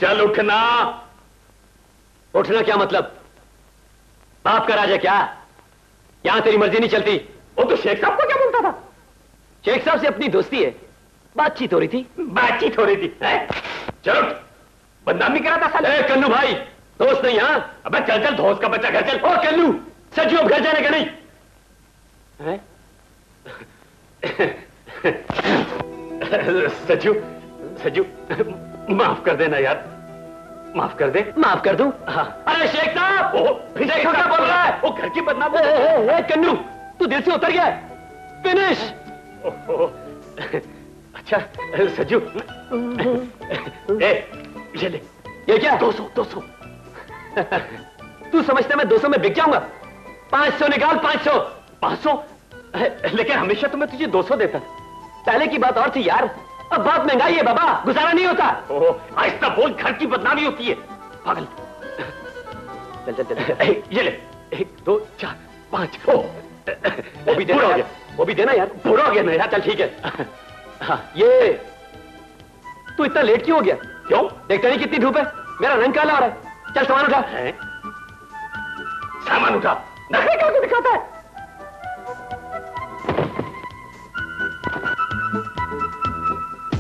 चल उठना। उठना क्या मतलब? बाप का राजा क्या? यहां तेरी मर्जी नहीं चलती। वो तो शेख साहब को क्या बोलता था? शेख साहब से अपनी दोस्ती है, बातचीत हो रही थी। बातचीत हो रही थी? चलो बदनामी करा था साले। कन्नू भाई, दोस्त नहीं। हाँ अबे चल चल, दोस्त का बच्चा घर चल। ओ कन्नू, सज्जू अब घर जाने का नहीं है? सज्जू, सज्जू माफ कर देना यार, माफ कर दे। माफ कर दूं? हाँ। अरे शेख साहब, शेख साहब क्या बोल रहा है? वो घर की बदनामी। कन्नू, तू दिल से उतर गया है। फिनिश। अच्छा सज्जू, ये ले। ये क्या? 200 200। तू समझता मैं 200 में बिक जाऊंगा? 500 निकाल। 500। 500? लेकिन हमेशा तो मैं तुझे 200 देता। पहले की बात और थी यार, अब बहुत महंगाई है बाबा, गुजारा नहीं होता। आहिस्ता बोल, घर की बदनामी होती है पागल। चल चल चल, ये ले। 1 2 4 5। वो भी देना यार, वो भी देना यार। पूरा हो गया ना यार। चल ठीक है। हाँ, ये तू इतना लेट क्यों हो गया? क्यों? देखता नहीं कितनी धूप है, मेरा रंग काला हो रहा है। चल सामान उठा। सामान उठा? नखरे करके दिखाता है।